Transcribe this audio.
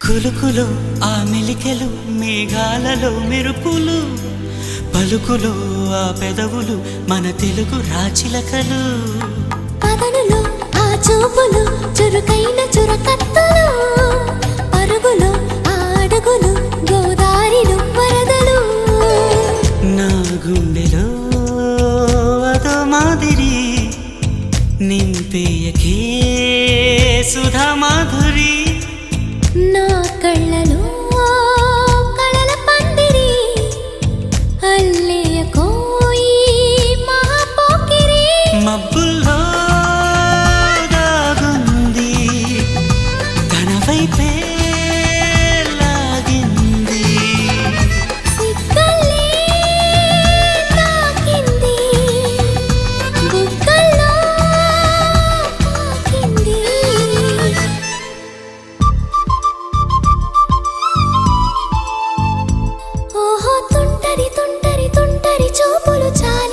కులుకులో ఆ మెలికెలు మేఘాలలో మెరుపులు పలుకులో ఆ పెదవులు మన తెలుగు రాచిలకలు పదనులో ఆ చూపులు చురుకైన చురకత్తలు పరుగులో ఆ అడుగులు గోదారిలు వరదలు నా గుండెలో అదో మాదిరి నింపేయకే సుధా మాధురి నా కళ్ళలో కళల పందిరి అల్లేయ కోయి మహాపోకిరి మబ్బుల్లో దాగుంది తన వైపే లాగింది సిగ్గలే తాకింది బుగ్గల్లో తాకింది ఓహో తుంటరి తుంటరి తుంటరి చూపులు చాలి